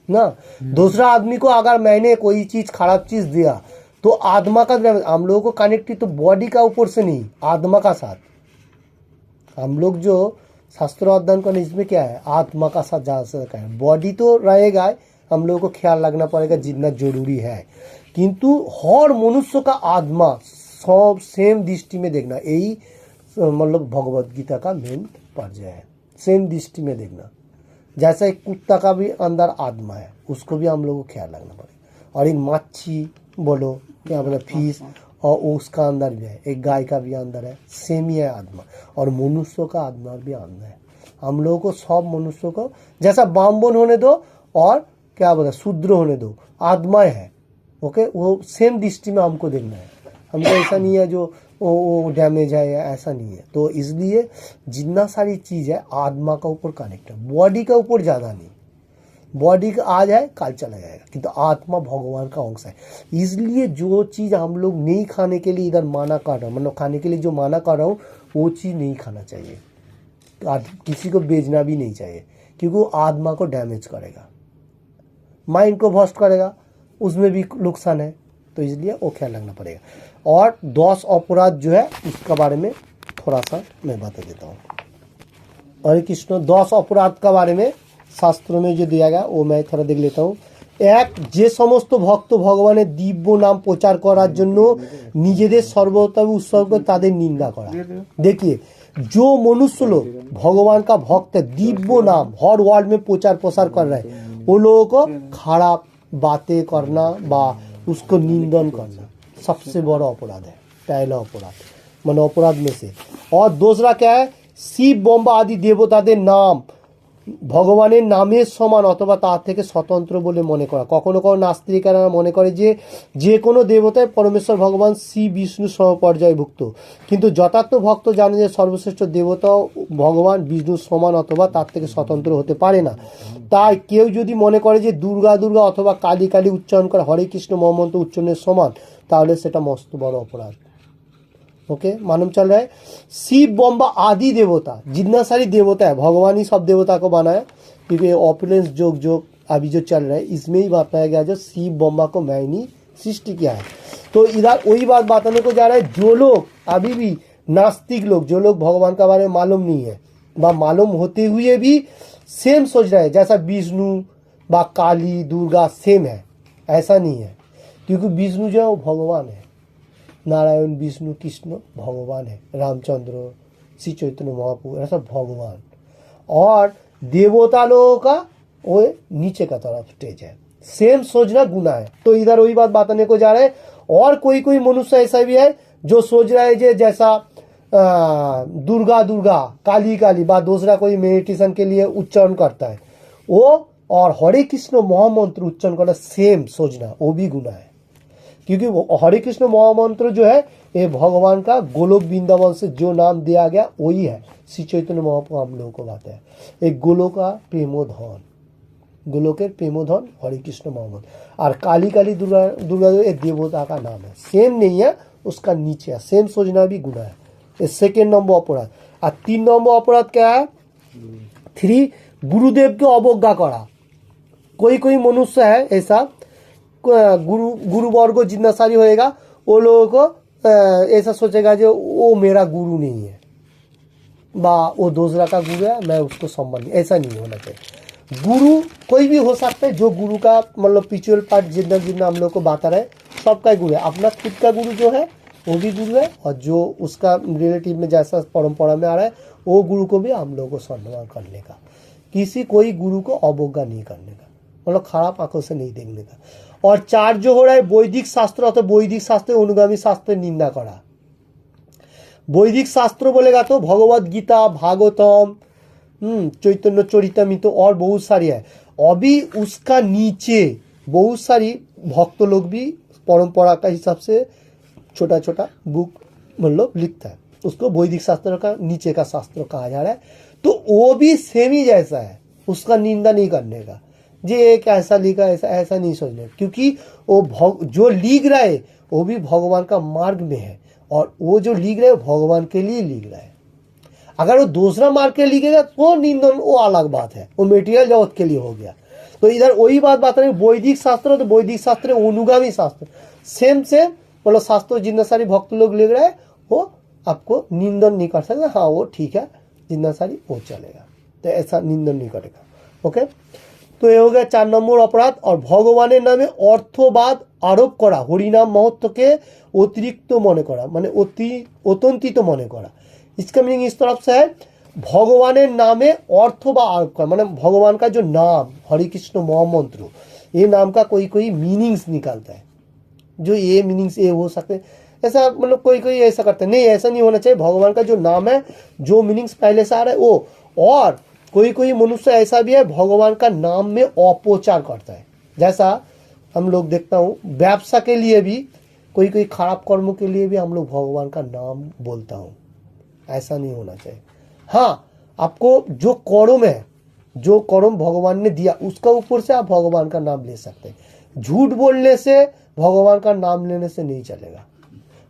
ना। दूसरा आदमी को अगर मैंने कोई चीज़ खराब चीज़ दिया, तो आत्मा का डैमेज, हम लोगों को कनेक्टेड तो बॉडी का ऊपर से नहीं, आत्मा का साथ। हम लोग जो शास्त्र अध्ययन करने, इसमें क्या है, आत्मा का साथ ज़्यादा से ज़्यादा है। बॉडी तो रहेगा, हम लोगों को ख्याल रखना पड़ेगा जितना जरूरी है, किंतु हर मनुष्य का आत्मा सब सेम दृष्टि में देखना, यही भगवत गीता का मेन पर्याय है। सेम दृष्टि में देखना, जैसा एक कुत्ता का भी अंदर आत्मा है, उसको भी हम लोगों को ख्याल रखना पड़ेगा। और एक मच्छी बोलो, क्या बोले, फिश, और उसका अंदर भी है, एक गाय का भी अंदर है, सेम ही है आत्मा। और मनुष्यों का आत्मा भी अंदर है। हम लोगों को सब मनुष्यों को जैसा ब्राह्मण होने दो और क्या बोले शूद्र होने दो, आत्मा है, ओके, वो सेम दृष्टि में हमको देखना है। हमको ऐसा नहीं है जो वो डैमेज है या ऐसा नहीं है। तो इसलिए जितना सारी चीज़ है आत्मा का ऊपर कनेक्ट है, बॉडी का ऊपर ज़्यादा नहीं। बॉडी का आज है कल चला जाएगा, किंतु आत्मा भगवान का अंश है। इसलिए जो चीज़ हम लोग नहीं खाने के लिए इधर माना कर रहा हूँ, मतलब खाने के लिए जो माना कर रहा हूँ वो चीज़ नहीं खाना चाहिए, किसी को बेचना भी नहीं चाहिए, क्योंकि वो आत्मा को डैमेज करेगा, माइंड को भ्रष्ट करेगा, उसमें भी नुकसान है। तो इसलिए वो ख्याल रखना पड़ेगा। और 10 अपराध जो है उसका बारे में थोड़ा सा मैं बता देता हूँ। हरे कृष्ण, 10 अपराध का बारे में शास्त्रों में जो दिया गया वो मैं थोड़ा देख लेता हूँ। এক, যে সমস্ত ভক্ত ভগবানের দিব্য নাম প্রচার করার জন্য নিজেদের সর্বতা উৎসর্গ তাদের নিন্দা করা। देखिए, जो मनुष्य लोग भगवान का भक्त है, दिव्य नाम हर वर्ल्ड में प्रचार प्रसार कर रहे हैं, वो लोगों को खराब बातें करना बा उसको निंदन करना सबसे बड़ा अपराध है, पहला अपराध मान अपराध में से। और दूसरा क्या है, শিব ব্রহ্মা আদি দেবতাদের নাম ভগবানের নামের সমান অথবা তার থেকে স্বতন্ত্র বলে মনে করা। কখনো কখনো নাস্তিকেরা মনে করে যে যে কোনো দেবতায় পরমেশ্বর ভগবান শ্রী বিষ্ণু সমপর্যায়ভুক্ত, কিন্তু যথার্থ ভক্ত জানে যে সর্বশ্রেষ্ঠ দেবতা ভগবান বিষ্ণুর সমান অথবা তার থেকে স্বতন্ত্র হতে পারে না। তাই কেউ যদি মনে করে যে দুর্গা দুর্গা অথবা কালী কালী উচ্চারণ করে হরে কৃষ্ণ মহামন্ত্র উচ্চারণের সমান, তাহলে সেটা মস্ত বড় অপরাধ। ओके, मालूम चल रहा है। शिव ब्रह्मा आदि देवता जितना सारी देवता है, भगवान ही सब देवता को बनाया, क्योंकि ऑपुलेंस जोग जो अभी जो चल रहा है इसमें ही बताया गया जो शिव ब्रह्मा को मैंने सृष्टि किया है। तो इधर वही बात बताने को जा रहा है, जो लोग अभी भी नास्तिक लोग, जो लोग भगवान का बारे में मालूम नहीं है व मालूम होते हुए भी सेम सोच रहे हैं जैसा विष्णु व काली दुर्गा सेम है, ऐसा नहीं है। क्योंकि विष्णु जो है वो भगवान है, नारायण विष्णु कृष्ण भगवान है, रामचंद्र श्री चैतन्य महाप्रभु ऐसा भगवान। और देवता लोगों का वो नीचे का तरफ स्टेज है, सेम सोचना गुनाह है। तो इधर वही बात बताने को जा रहा है। और कोई कोई मनुष्य ऐसा भी है जो सोच रहा है जे जैसा दुर्गा दुर्गा काली काली बा दूसरा कोई मेडिटेशन के लिए उच्चारण करता है वो, और हरे कृष्ण महामंत्र उच्चारण करना सेम सोचना, वो भी गुनाह है। क्योंकि हरे कृष्ण महामंत्र जो है ये भगवान का गोलोक वृंदावन से जो नाम दिया गया वही है। श्री चैतन्य महाप्रभु हम लोगों को बात है, एक गोलोक का प्रेमोधन, गोलोकेर प्रेमोधन हरे कृष्ण महामंत्र। और काली काली दुर्गा दुर्गा एक देवता का नाम है, सेम नहीं है, उसका नीचे है, सेम सोचना भी गुनाह है। ये सेकेंड नंबर अपराध। और 3 नंबर अपराध क्या है, 3, गुरुदेव को अवज्ञा करा। कोई कोई मनुष्य है ऐसा, गुरु वर्ग जितना सारी होएगा वो लोगों को ऐसा सोचेगा जो वो मेरा गुरु नहीं है बा वो दूसरा का गुरु है, मैं उसको सम्मान नहीं, ऐसा नहीं होना चाहिए। गुरु कोई भी हो सकता है, जो गुरु का मतलब पिछुअल पार्ट जितना जितना हम लोग को बता रहे सबका गुरु है। अपना खुद का गुरु जो है वो भी गुरु है, और जो उसका रिलेटिव में जैसा परंपरा में आ रहा है वो गुरु को भी हम लोग को सम्मान करने का, किसी कोई गुरु को अवज्ञा नहीं करने का, मतलब खराब आंखों से नहीं देखने का। और 4 जो हो रहा है वैदिक शास्त्र अथवा वैदिक शास्त्र अनुगामी शास्त्र निंदा करा। वैदिक शास्त्र बोलेगा तो भगवत गीता भागवतम चैतन्य चरितमित और बहुत सारी है। अभी उसका नीचे बहुत सारी भक्त लोग भी परंपरा का हिसाब से छोटा छोटा बुक मतलब लिखता है, उसको वैदिक शास्त्र का नीचे का शास्त्र कहा जा रहा है। तो वो भी सेम ही जैसा है, उसका निंदा नहीं करने का, जे एक ऐसा लिखा ऐसा नहीं सोचना, क्योंकि वो जो लिख रहा है वो भी भगवान का मार्ग में है, और वो जो लिख रहा है भगवान के लिए लिख रहा है। अगर वो दूसरा मार्ग के लिखेगा तो निंदन वो अलग बात है, वो मेटेरियल जगत के लिए हो गया। तो इधर वही बात रहे वैदिक शास्त्र, तो वैदिक शास्त्र अनुगामी शास्त्र सेम सेम मतलब शास्त्र जितना सारी भक्त लोग लिख रहे हैं वो आपको निंदन नहीं कर सकते। हाँ वो ठीक है, जितना सारी वो चलेगा, तो ऐसा निंदन नहीं करेगा। ओके, तो ये हो गया 4 नंबर अपराध। और भगवान नामे अर्थवाद आरोप करा, हरिनाम महत्व के अतिरिक्त मने करा, माने अतंतित मने करा। इसका मीनिंग इस तरफ से है, भगवान नामे अर्थ व आरोप करा, माने भगवान का जो नाम हरे कृष्ण महामंत्र, ये नाम का कोई कोई मीनिंग्स निकालता है, जो ये मीनिंग्स ये हो सकते हैं, ऐसा मतलब कोई कोई ऐसा करता है। नहीं, ऐसा नहीं होना चाहिए। भगवान का जो नाम है, जो मीनिंग्स पहले से आ रहा है वो। और कोई कोई मनुष्य ऐसा भी है भगवान का नाम में अपप्रचार करता है, जैसा हम लोग देखता हूँ व्यवसाय के लिए भी, कोई कोई खराब कर्मों के लिए भी हम लोग भगवान का नाम बोलता हूँ, ऐसा नहीं होना चाहिए। हाँ, आपको जो कर्म है जो कर्म भगवान ने दिया उसका ऊपर से आप भगवान का नाम ले सकते हैं। झूठ बोलने से भगवान का नाम लेने से नहीं चलेगा।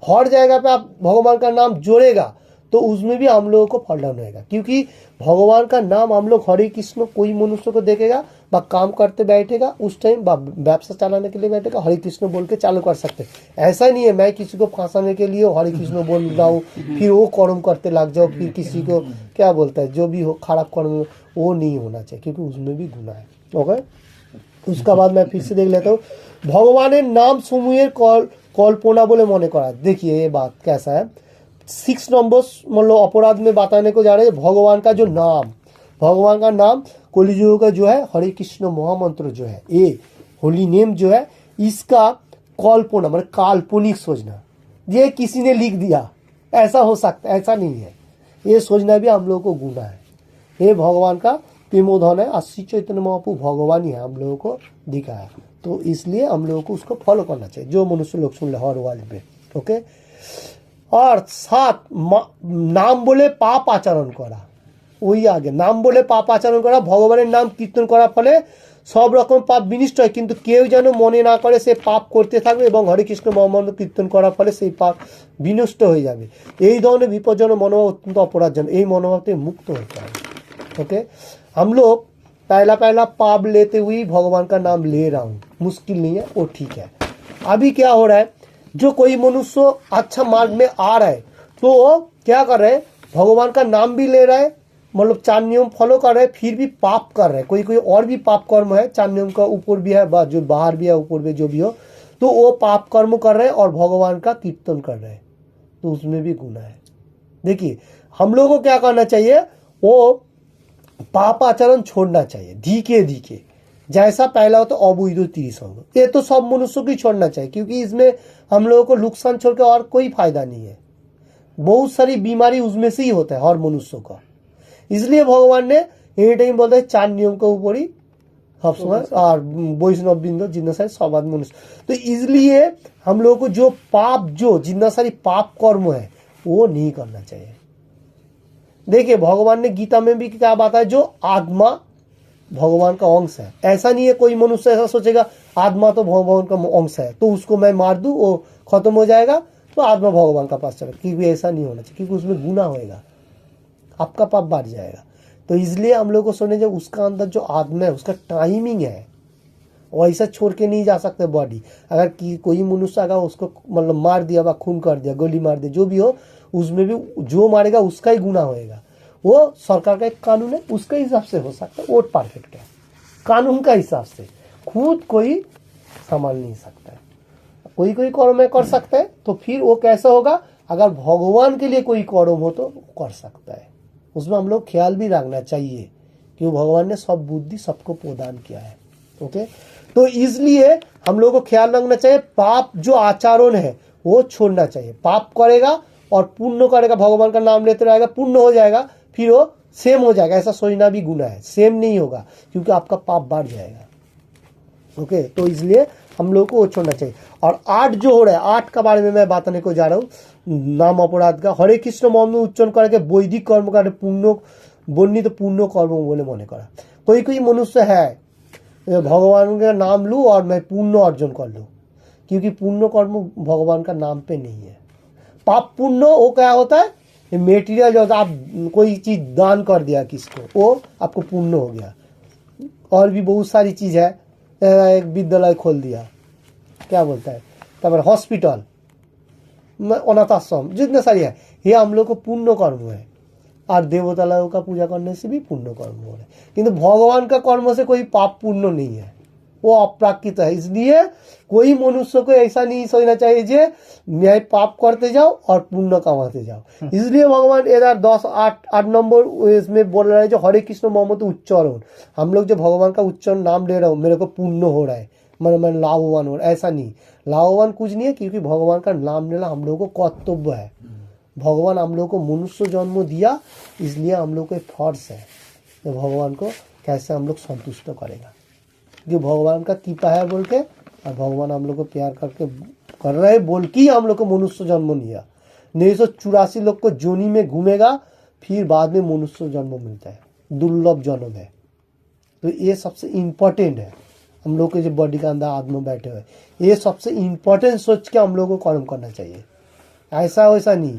हर जगह पे आप भगवान का नाम जोड़ेगा तो उसमें भी हम लोगों को फल डाउन होगा, क्योंकि भगवान का नाम हम लोग हरे कृष्ण कोई मनुष्य को देखेगा बा काम करते बैठेगा उस टाइम व्यवसाय चलाने के लिए बैठेगा हरे कृष्ण बोल के चालू कर सकते हैं। ऐसा नहीं है मैं किसी को फंसाने के लिए हरे कृष्ण बोल रहा हूँ फिर वो कर्म करते लग जाओ, फिर किसी को क्या बोलता है जो भी हो खराब कर्म वो नहीं होना चाहिए, क्योंकि उसमें भी गुनाह है। ओके, उसका बाद मैं फिर से देख लेता हूँ भगवान नाम समूहेर कल्पना बोले मने करा। देखिए ये बात कैसा है, 6 नंबर मतलब अपराध में बताने को जा रहे हैं भगवान का जो नाम, भगवान का नाम कलियुग का जो है हरे कृष्ण महामंत्र जो है ये होली नेम जो है इसका कल्पना मतलब काल्पनिक सोचना, ये किसी ने लिख दिया ऐसा हो सकता है, ऐसा नहीं है, ये सोचना भी हम लोगों को गुनाह है। ये भगवान का प्रेमोधन है, श्री चैतन्य महाप्रभु भगवान ही है हम लोगों को दिखाया, तो इसलिए हम लोगों को उसको फॉलो करना चाहिए जो मनुष्य लोग सुन ले हर वाले पे। ओके, और 7 नाम बोले पाप आचरण करा, वही आगे नाम बोले पाप आचरण करा भगवान नाम कीर्तन करा फले सब रकम पाप विनिष्ट है, किन्तु केउ जेन मने ना करे से पाप करते থাকবে এবং হরে কৃষ্ণ মহামন্ত্র কীর্তন করার ফলে সেই পাপ বিনষ্ট হয়ে যাবে। এই ধরনের বিপজ্জনক মনোভাব অত্যন্ত অপরাধজনক, এই মনোভাব থেকে মুक्त होते हैं। ओके, हम लोग पहला पाप लेते हुए भगवान का नाम ले रहा हूँ, मुश्किल नहीं है, वो ठीक है। अभी क्या हो रहा है, जो कोई मनुष्य अच्छा मार्ग में आ रहा है तो वो क्या कर रहे हैं, भगवान का नाम भी ले रहा है, मतलब 4 नियम फॉलो कर रहे हैं, फिर भी पाप कर रहे हैं। कोई और भी पाप कर्म है, 4 नियम का ऊपर भी है जो बाहर भी है ऊपर भी जो भी हो, तो वो पाप कर्म कर रहे हैं और भगवान का कीर्तन कर रहे हैं, तो उसमें भी गुनाह है। देखिए हम लोगों को क्या करना चाहिए, वो पाप आचरण छोड़ना चाहिए धीके जैसा पहला हो तो अवैध 30 अंग, ये तो सब मनुष्यों को ही छोड़ना चाहिए, क्योंकि इसमें हम लोगों को नुकसान छोड़ के और कोई फायदा नहीं है। बहुत सारी बीमारी उसमें से ही होता है हर मनुष्य का, इसलिए भगवान ने एनी टाइम बोलते हैं 4 नियम के ऊपर ही सब समय और वैष्णव बिंदु जितना सारी सब आदमी मनुष्य, तो इसलिए हम लोगों को जो पाप जो जितना सारी पाप कर्म है वो नहीं करना चाहिए। देखिए भगवान ने गीता में भी क्या बात है, जो आत्मा भगवान का अंश है, ऐसा नहीं है कोई मनुष्य ऐसा सोचेगा आत्मा तो भगवान का अंश है तो उसको मैं मार दूं वो खत्म हो जाएगा तो आत्मा भगवान का पास चले, क्योंकि ऐसा नहीं होना चाहिए, क्योंकि उसमें गुनाह होएगा, आपका पाप बढ़ जाएगा। तो इसलिए हम लोग को सुने जब उसका अंदर जो आत्मा है उसका टाइमिंग है, वैसा छोड़ के नहीं जा सकते बॉडी। अगर कोई मनुष्य अगर उसको मतलब मार दिया व खून कर दिया गोली मार दिया जो भी हो, उसमें भी जो मारेगा उसका ही गुनाह होएगा। वो सरकार का एक कानून है, उसके हिसाब से हो सकता है, वो परफेक्ट है, कानून का हिसाब से खुद कोई संभाल नहीं सकता है। कोई कर्म कर सकता है तो फिर वो कैसा होगा, अगर भगवान के लिए कोई कर्म हो तो कर सकता है, उसमें हम लोग ख्याल भी रखना चाहिए कि भगवान ने सब बुद्धि सबको प्रदान किया है। ओके, तो इसलिए हम लोग को ख्याल रखना चाहिए, पाप जो आचरण है वो छोड़ना चाहिए। पाप करेगा और पुण्य करेगा, भगवान का नाम लेते रहेगा, पुण्य हो जाएगा, फिर वो सेम हो जाएगा, ऐसा सोचना भी गुनाह है, सेम नहीं होगा क्योंकि आपका पाप बढ़ जाएगा। ओके, तो इसलिए हम लोग को वो छोड़ना चाहिए। और 8 जो हो रहा है, 8 का बारे में मैं बताने को जा रहा हूँ, नाम अपराध का हरे कृष्ण मर्म उच्चारण करके वैदिक कर्म का पुण्य वर्णित पुण्य कर्म बोले मने करा। कोई मनुष्य है भगवान का नाम लूँ और मैं पुण्य अर्जन कर लूँ, क्योंकि पुण्य कर्म भगवान का नाम पे नहीं है। पाप पुण्य वो क्या होता है, मेटीरियल जो होता है, आप कोई चीज दान कर दिया किसको वो आपको पुण्य हो गया। और भी बहुत सारी चीज है, एक विद्यालय खोल दिया, क्या बोलता है, तब हॉस्पिटल, अनाथ आश्रम, जितने सारी है, ये हम लोग को पुण्य कर्म है। और देवतालयों का पूजा करने से भी पुण्य कर्म हो रहा है, किंतु भगवान का कर्म से कोई पाप पुण्य नहीं है, वो अप्राकृत है। इसलिए कोई मनुष्य को ऐसा नहीं सोचना चाहिए जे मैं पाप करते जाओ और पुण्य कमाते जाओ। इसलिए भगवान इधर 10-8 नंबर इसमें बोल रहा है जो हरे कृष्ण मोहम्मद उच्चारण, हम लोग जो भगवान का उच्चारण नाम ले रहा हूँ मेरे को पुण्य हो रहा है, मैं लाभवान हो रहा है, ऐसा नहीं, लाभवान कुछ नहीं है, क्योंकि भगवान का नाम लेना हम लोगों को कर्तव्य है। भगवान हम लोग को मनुष्य जन्म दिया, इसलिए हम लोग को फर्ज है तो भगवान को कैसे हम लोग संतुष्ट करेगा, जो भगवान का कृपा है बोल के, और भगवान हम लोग को प्यार करके कर रहे बोल के हम लोग को मनुष्य जन्म लिया। 984 लोग को जोनी में घूमेगा, फिर बाद में मनुष्य जन्म मिलता है, दुर्लभ जन्म है। तो ये सबसे इम्पोर्टेंट है। हम लोग के जो बॉडी के अंदर आदमी बैठे हुए, ये सबसे इम्पोर्टेंट सोच के हम लोग को कर्म करना चाहिए। ऐसा वैसा नहीं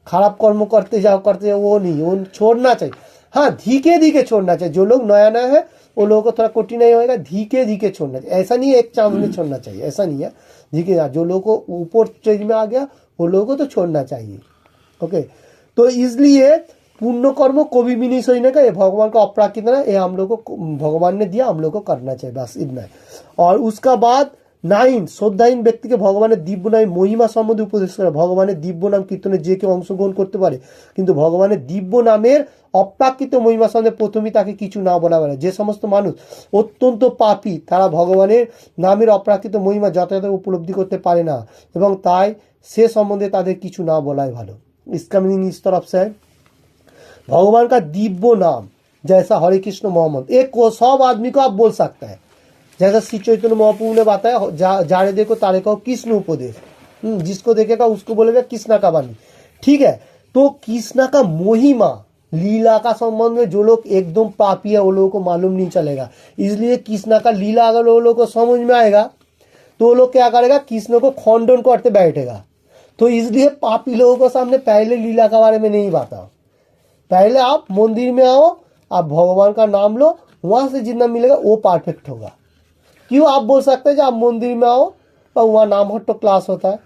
खराब कर्म करते जाओ वो नहीं, वो छोड़ना चाहिए। हाँ, धीके धीके छोड़ना चाहिए। जो लोग नया नया है वो लोगों को थोड़ा कठिनाई होएगा, धीके धीके छोड़ना चाहिए। ऐसा नहीं है एक चांस में छोड़ना चाहिए, ऐसा नहीं है। धीके, जो लोगों को ऊपर स्टेज में आ गया वो लोगों को तो छोड़ना चाहिए। ओके, तो इसलिए पुण्य कर्म कभी भी नहीं सोचने का, ये भगवान का अपराकृत है, ये हम लोग को भगवान ने दिया, हम लोग को करना चाहिए, बस इतना है। और उसका बाद 9 শ্রদ্ধাহীন ব্যক্তিকে ভগবানের দিব্য নামে মহিমা সম্বন্ধে উপদেশ করে। ভগবানের দিব্য নাম কীর্তনে যে কেউ অংশগ্রহণ করতে পারে, কিন্তু ভগবানের দিব্য নামের অপ্রাকৃত মহিমা সম্বন্ধে প্রথমেই তাকে কিছু না বলা বলে। যে সমস্ত মানুষ অত্যন্ত পাপী তারা ভগবানের নামের অপ্রাকৃত মহিমা যথাযথ উপলব্ধি করতে পারে না, এবং তাই সে সম্বন্ধে তাদের কিছু না বলাই ভালো। इसका मीनिंग इस तरफ से है, भगवान का दिव्य नाम जैसा हरे कृष्ण मोहम्मद, एक को सब आदमी को आप बोल सकता है। जैसा श्री चैतन्य महाप्रभु ने बताया, जारे देखो तारे कहो कृष्ण उपदेश, जिसको देखेगा उसको बोलेगा कृष्णा का वाणी। ठीक है, तो कृष्णा का महिमा लीला का संबंध में जो लोग एकदम पापी है वो लोगों को मालूम नहीं चलेगा। इसलिए कृष्णा का लीला अगर वो लोगों को समझ में आएगा तो वो लोग क्या करेगा, कृष्ण को खंडन करते बैठेगा। तो इसलिए पापी लोगों को सामने पहले लीला के बारे में नहीं बताओ। पहले आप मंदिर में आओ, आप भगवान का नाम लो, वहां से जितना मिलेगा वो परफेक्ट होगा। क्यों आप बोल सकते हैं जब आप मंदिर में आओ और वहाँ नाम हट्टो क्लास होता है,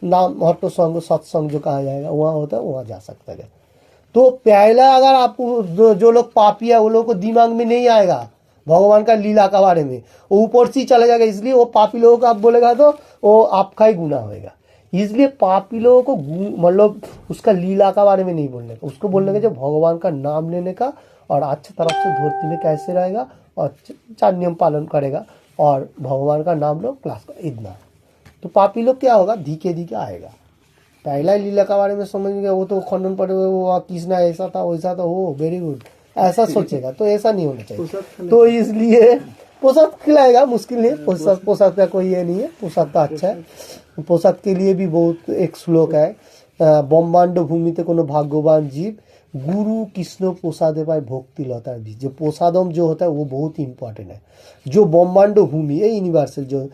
नाम हट्टो संग सत्संग जो कहा जाएगा वहाँ होता है, वहाँ जा सकते हैं। तो पहला अगर आपको जो लोग पापी है वो लोग को दिमाग में नहीं आएगा भगवान का लीला के बारे में, वो ऊपर से चले जाएगा। इसलिए वो पापी लोगों को आप बोलेगा तो वो आपका ही गुनाह होएगा। इसलिए पापी लोगों को मतलब उसका लीला के बारे में नहीं बोलने का, उसको बोलने का जो भगवान का नाम लेने का, और अच्छी तरफ से धरती में कैसे रहेगा और 4 नियम पालन करेगा और भगवान का नाम लो क्लास का, इतना। तो पापी लोग क्या होगा, धीके धीके आएगा। पहला लीला के बारे में समझ गया, वो तो खंडन पड़े हुए, वो कृष्णा ऐसा था वैसा था, वो वेरी गुड ऐसा सोचेगा, तो ऐसा नहीं होना चाहिए। तो इसलिए पोशाक खिलाएगा, मुश्किल नहीं, पोशाक का कोई ये नहीं है, पोशाक तो अच्छा है। पोशाक के लिए भी बहुत एक श्लोक है, ब्रह्मांड भूमिते कोनो भाग्यवान जीव गुरु कृष्ण प्रसादे पाए भक्ति लतार बीज। जो प्रसादम जो होता है वो बहुत इंपॉर्टेंट है। जो ब्रह्मांड भूमि है यूनिवर्सल, जो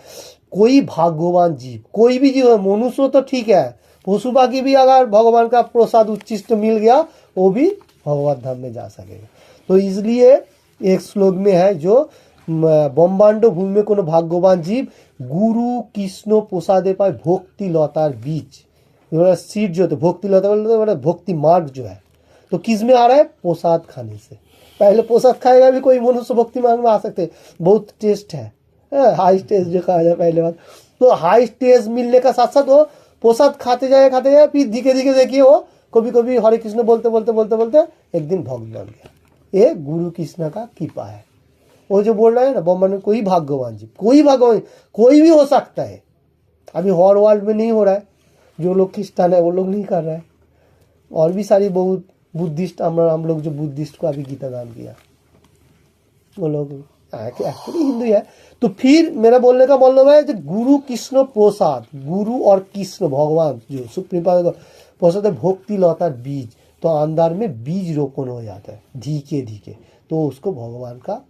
कोई भाग्यवान जीव, कोई भी जीव है, मनुष्य तो ठीक है, पशु बाकी भी अगर भगवान का प्रसाद उच्चिष्ट मिल गया वो भी भगवत धाम में जा सकेगा। तो इसलिए एक श्लोक में है, जो ब्रह्मांड भूमि में कोनो भाग्यवान जीव गुरु कृष्ण प्रसादे पाए भक्ति लतार बीज। सीड जो होते भक्ति लता बोलते भक्ति मार्ग जो है, तो किस में आ रहा है, प्रसाद खाने से। पहले प्रसाद खाएगा भी कोई मनुष्य भक्ति मार्ग में आ सकते, बहुत टेस्ट है, हाई टेस्ट जो कहा जाए पहले बात। तो हाई टेस्ट मिलने का साथ साथ वो प्रसाद खाते जाए, फिर धीरे धीरे देखिए वो कभी कभी हरे कृष्ण बोलते बोलते बोलते बोलते एक दिन भक्त बन गया। ये गुरु कृष्ण का कृपा है। वो जो बोल रहा है ना, ब्रह्मांड में कोई भाग्यवान जीव, कोई भगवान, कोई भी हो सकता है। अभी हर वर्ल्ड में नहीं हो रहा है, जो लोग क्रिस्तान है वो लोग नहीं कर रहा है, और भी सारी बहुत बुद्धिस्ट, हम लोग जो बुद्धिस्ट को अभी गीता दान किया वो लोग एक्चुअली हिंदू है। तो फिर मेरा बोलने का मतलब है जो गुरु कृष्ण प्रसाद, गुरु और कृष्ण भगवान जो सुप्रीम पावर प्रसाद है भक्ति लतार बीज, तो अंदर में बीज रोपण हो जाता है धीके धीके, तो उसको भगवान का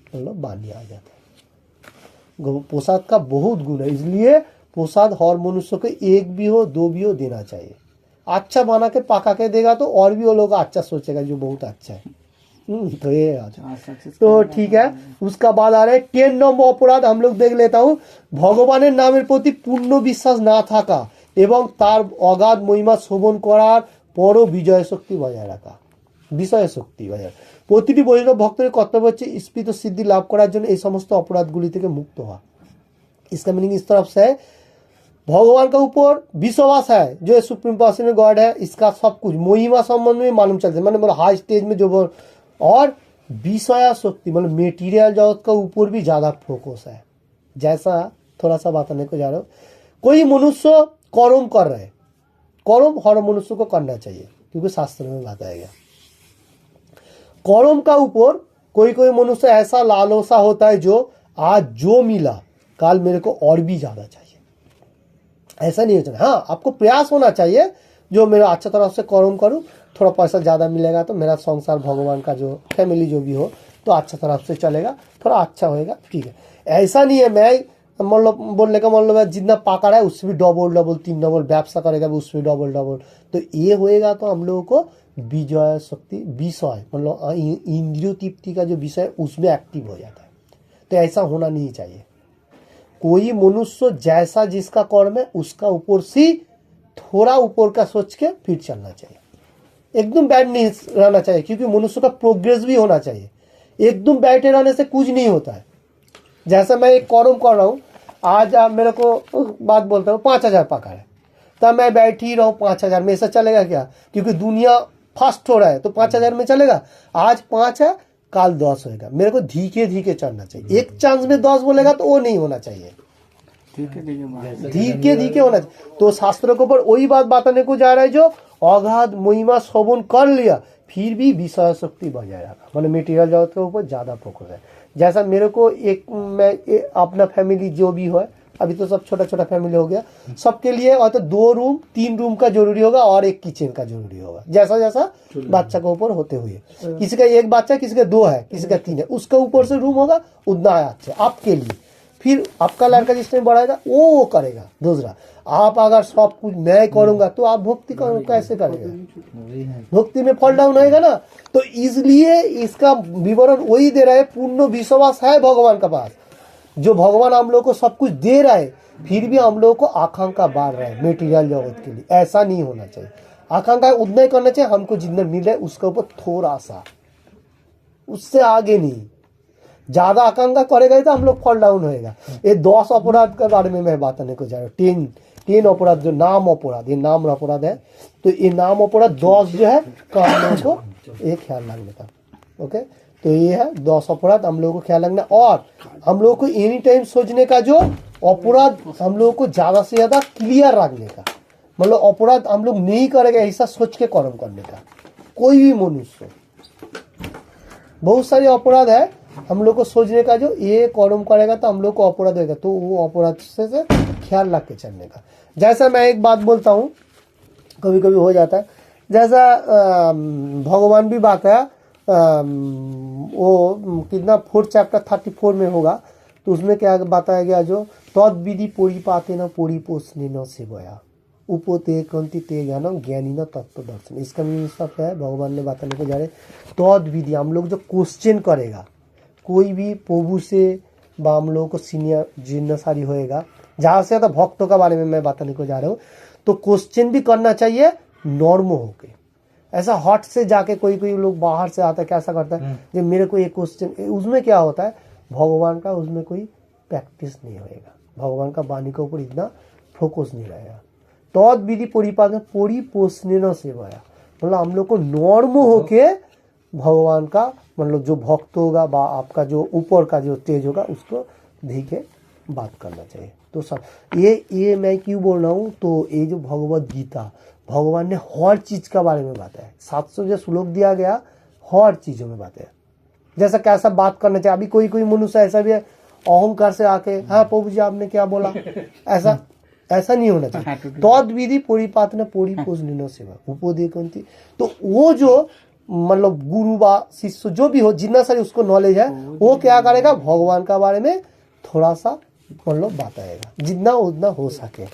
मतलब वाणी आ जाता है। प्रसाद का बहुत गुण है, इसलिए प्रसाद हर मनुष्य को एक भी हो 2 भी हो देना चाहिए। अच्छा बना के पका के देगा तो और भी वो लोग अच्छा सोचेगा जो बहुत अच्छा है। तो ये तो ठीक है। उसका बाद आ रहा है 10 नंबर अपराध, हम लोग देख लेता हूँ। भगवाনের নামের প্রতি পূর্ণ বিশ্বাস না থাকা এবং তার অগাধ মহিমা শ্রবণ করার পরও বিজয় শক্তি বজায় রাখা, বিষয় শক্তি বজায়। প্রতিটি বৈষ্ণব ভক্তের কর্তব্য হচ্ছে স্পিত সিদ্ধি লাভ করার জন্য এই সমস্ত অপরাধগুলি থেকে মুক্ত হওয়া। इसका मीनिंग इस तरफ से है, भगवान के ऊपर विश्वास है, जो सुप्रीम पर्सन गॉड है, इसका सब कुछ महिमा संबंध में मालूम चलता है, मतलब हाई स्टेज में जो बोल, और विषय शक्ति मतलब मेटीरियल जगत के ऊपर भी ज़्यादा फोकस है। जैसा थोड़ा सा बताने को जा रहा हूँ, कोई मनुष्य कर्म कर रहे, कर्म हर मनुष्य को करना चाहिए क्योंकि शास्त्र में बताया गया। कर्म का ऊपर कोई कोई मनुष्य ऐसा लालसा होता है जो आज जो मिला काल मेरे को और भी ज़्यादा चाहिए, ऐसा नहीं होता। हाँ, आपको प्रयास होना चाहिए जो मेरा अच्छा तरह से कर्म करूँ, थोड़ा पैसा ज़्यादा मिलेगा तो मेरा संसार भगवान का जो फैमिली जो भी हो तो अच्छा तरफ से चलेगा, थोड़ा अच्छा होएगा, ठीक है। ऐसा नहीं है मैं मतलब बोलने का मतलब है जितना पाका रहा है उससे भी डबल डबल 3 डबल व्यवसाय करेगा उससे भी डबल डबल, तो ये होएगा तो हम लोगों को विजय शक्ति विषय मतलब इंद्रिय तृप्ति का जो विषय उसमें एक्टिव हो जाता है। तो ऐसा होना नहीं चाहिए। कोई मनुष्य जैसा जिसका कर्म है उसका ऊपर से थोड़ा ऊपर का सोच के फिर चलना चाहिए, एकदम बैठ नहीं रहना चाहिए, क्योंकि मनुष्य का प्रोग्रेस भी होना चाहिए। एकदम बैठे रहने से कुछ नहीं होता है। जैसा मैं एक कर्म कर रहा हूँ, आज आप मेरे को बात बोलता हूँ 5000 पका है, तब मैं बैठ ही रहा हूँ 5000 में, ऐसा चलेगा क्या? क्योंकि दुनिया फास्ट हो रहा है तो 5000 में चलेगा। आज 5 है काल 10 होएगा, मेरे को धीके धीके चलना चाहिए। एक चांस में 10 बोलेगा तो वो नहीं होना चाहिए, धीके धीके होना चाहिए। तो शास्त्रों के ऊपर वही बात बताने को जा रहा है, जो अगाध महिमा श्रवण कर लिया फिर भी विषय शक्ति बजाय रखा, मतलब मेटीरियल जगत के ऊपर ज्यादा फोकस है। जैसा मेरे को अपना फैमिली जो भी हो, अभी तो सब छोटा छोटा फैमिली हो गया, सबके लिए और तो 2 रूम 3 रूम का जरूरी होगा और एक किचन का जरूरी होगा, जैसा जैसा बच्चा के ऊपर होते हुए। किसी का 1 बच्चा, किसी का 2 है, किसी का 3 है, उसका ऊपर से रूम होगा उतना अच्छा आपके लिए। फिर आपका लड़का जिस टाइम बढ़ाएगा वो करेगा। दूसरा, आप अगर सब कुछ मैं करूंगा तो आप भक्ति कैसे करेगा? भक्ति में फॉल डाउन होएगा ना। तो इसलिए इसका विवरण वही दे रहा है, पूर्ण विश्वास है भगवान का पास, जो भगवान हम लोग को सब कुछ दे रहा है, फिर भी हम लोग को आकांक्षा बढ़ रहा है मेटीरियल जगत के लिए। ऐसा नहीं होना चाहिए, आकांक्षा उतना ही करना चाहिए, हमको जितना मिले उसके ऊपर थोड़ा सा, उससे आगे नहीं। ज्यादा आकांक्षा करेगा तो हम लोग फॉल डाउन होएगा। ये 10 अपराध के बारे में मैं बात करने को जा रहा हूँ। 10 अपराध, जो नाम अपराध, ये नाम अपराध है, तो ये नाम अपराध 10 जो है हम लोगों को एक ख्याल रखने का। ओके, तो ये है 10 अपराध हम लोगों को ख्याल रखना, और हम लोग को एनी टाइम सोचने का जो अपराध हम लोग को ज्यादा से ज्यादा क्लियर रखने का, मतलब अपराध हम लोग नहीं करेंगे ऐसा सोच के कर्म करने का। कोई भी मनुष्य, बहुत सारे अपराध है, हम लोग को सोचने का जो ये कर्म करेगा तो हम लोग को अपराध होगा, तो वो अपराध से ख्याल रख के चलने का। जैसा मैं एक बात बोलता हूँ, कभी कभी हो जाता है, जैसा भगवान भी बात है, वो कितना 4 चैप्टर 34 में होगा, तो उसमें क्या बताया गया, जो तद विधि परिपाते न परिपोषणे न सेवया उपते कंति ते ज्ञानम ज्ञानी न तत्व दर्शन। इसका मीनिंग सब है, भगवान ने बताने को जा रहे, तद विधि हम लोग जो क्वेश्चन करेगा कोई भी प्रभु से, बा हम लोगों को सीनियर जिम्मेदारी होएगा, जहाँ से तो भक्तों का बारे में मैं बताने को जा रहा हूँ, तो क्वेश्चन भी करना चाहिए नॉर्म होके। ऐसा हॉट से जाके कोई कोई लोग बाहर से आता है, कैसा करता है जो मेरे को एक क्वेश्चन, उसमें क्या होता है, भगवान का उसमें कोई प्रैक्टिस नहीं होएगा, भगवान का वाणी के ऊपर इतना फोकस नहीं रहेगा। तद विधि परिपालन परिपोषणे न सेवाया, मतलब हम लोग को नॉर्म होके भगवान का, मतलब जो भक्त होगा बा आपका जो ऊपर का जो तेज होगा उसको धीके बात करना चाहिए। तो सब ये मैं क्यों बोल रहा हूँ, तो ये जो भगवत गीता, भगवान ने हर चीज का बारे में बताया, 700 जो श्लोक दिया गया हर चीजों में बताया, जैसा कैसा बात करना चाहिए। अभी कोई कोई मनुष्य ऐसा भी है अहंकार से आके, हाँ प्रभु जी आपने क्या बोला, ऐसा नहीं होना चाहिए। तद विधि परिपातन परिपोषण सेवा उपदेकंती, तो वो जो मतलब गुरु बा शिष्य जो भी हो, जितना सारी उसको नॉलेज है, वो क्या करेगा, भगवान का बारे में थोड़ा सा मतलब बताएगा, जितना उतना हो सके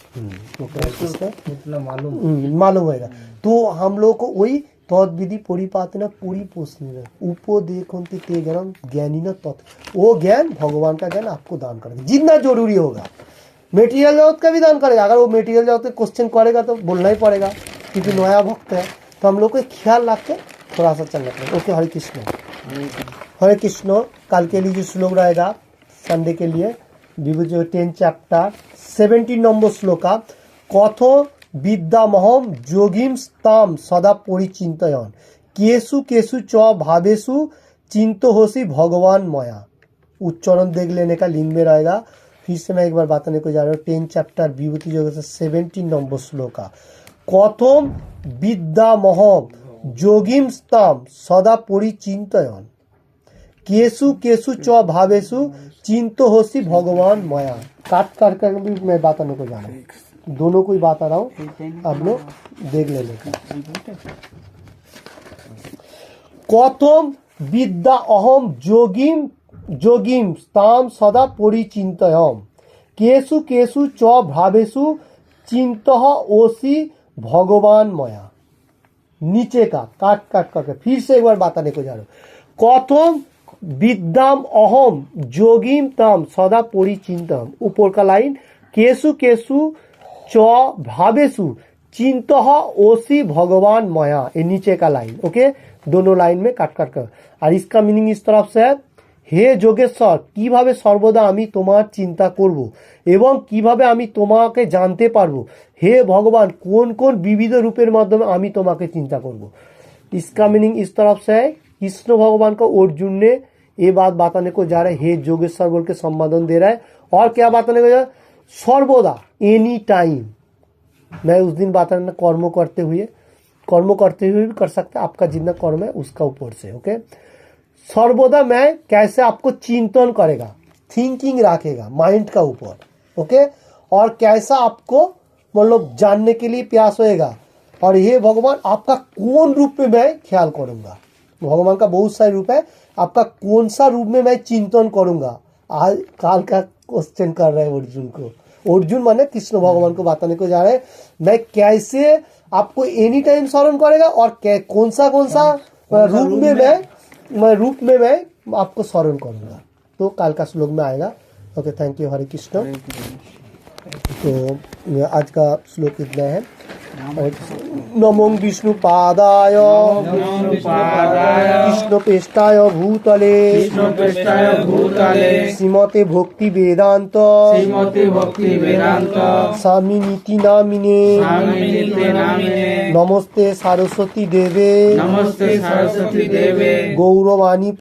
मालूम होगा। तो हम लोग को वही तद विधि परिपातना पूरी पोषण उपदेकंती ते ज्ञानम ज्ञानी न तत्व, वो ज्ञान भगवान का ज्ञान आपको दान करेगा, जितना जरूरी होगा। मेटीरियल जगत का भी दान करेगा, अगर वो मेटीरियल जगत में क्वेश्चन करेगा तो बोलना ही पड़ेगा, क्योंकि नया भक्त है। तो हम लोग को ख्याल रख के थोड़ा सा चलना पड़ेगा। ओके, हरे कृष्ण हरे कृष्ण। कल के लिए जो श्लोक रहेगा संडे के लिए, विभूति 10 चैप्टर 17 नंबर श्लोका, कथो विद्यामहम जोगिम ताम सदा परिचिंतयन केसु केसु च भावेशु चिंतो होसी भगवान मया। उच्चारण देख लेने का लिंग में रहेगा। फिर से मैं एक बार बताने को जा रहा हूँ, 10 चैप्टर विभूति योग से 17 नंबर श्लोका, कथम विद्यामहम जोगिम ताम सदा परिचिंतयन केसु केसु च भावेशु चिंतो होसी भगवान मया। काट काट कर भी मैं बताने को जा रहा हूँ, दोनों को ही बता रहा हूँ, आप लोग देख लेने का। कथम विद्या अहम जोगीम जोगीम ताम सदा परिचिन्तयम केषु केषु च भावेषु चिंतः ओसी भगवान मया। नीचे का काट काट करके फिर से एक बार बताने को जा रहा हूं। कथम विद्याम अहम जोगीम ताम सदा परिचिन्तयम, ऊपर का लाइन केषु केषु च भावेषु चिंतः ओसी भगवान मया, ये नीचे का लाइन। ओके, दोनों लाइन में काट काट कर। और इसका मीनिंग इस तरफ से है, हे जोगेश्वर কিভাবে সর্বদা আমি তোমার চিন্তা করব এবং কিভাবে আমি তোমাকে জানতে পারবো, हे भगवान कौन कौन विविध रूपेर माध्यमे আমি তোমাকে চিন্তা করব। इसका मीनिंग इस तरफ से है, कृष्ण भगवान को अर्जुन ने ये बात बताने को जा रहा है, हे जोगेश्वर बोल के संबोधन दे रहा है। और क्या बताने को जा रहा है, सर्वदा एनी टाइम। मैं उस दिन बताना कर्म करते हुए भी कर सकते, आपका जितना कर्म है उसका ऊपर से। ओके, सर्वदा मैं कैसे आपको चिंतन करेगा, थिंकिंग रखेगा माइंड का ऊपर। ओके, और कैसा आपको मतलब जानने के लिए प्यास होएगा, और ये भगवान आपका कौन रूप में मैं ख्याल करूंगा। भगवान का बहुत सारे रूप है, आपका कौन सा रूप में मैं चिंतन करूंगा। आज काल का क्वेश्चन कर रहे हैं अर्जुन को, अर्जुन माने कृष्ण भगवान को बताने को जा रहे हैं, मैं कैसे आपको एनी टाइम स्मरण करेगा और कौन सा रूप में मैं आपको स्मरण करूंगा। तो काल का श्लोक में आएगा। ओके, थैंक यू, हरे कृष्ण। तो आज का श्लोक इतना है। नमो विष्णु पादाय कृष्ण पेष्टाय भूतले श्रीमते भक्ति वेदांत स्वामी नीति नामिने नमस्ते सरस्वती देवे गौरवाणी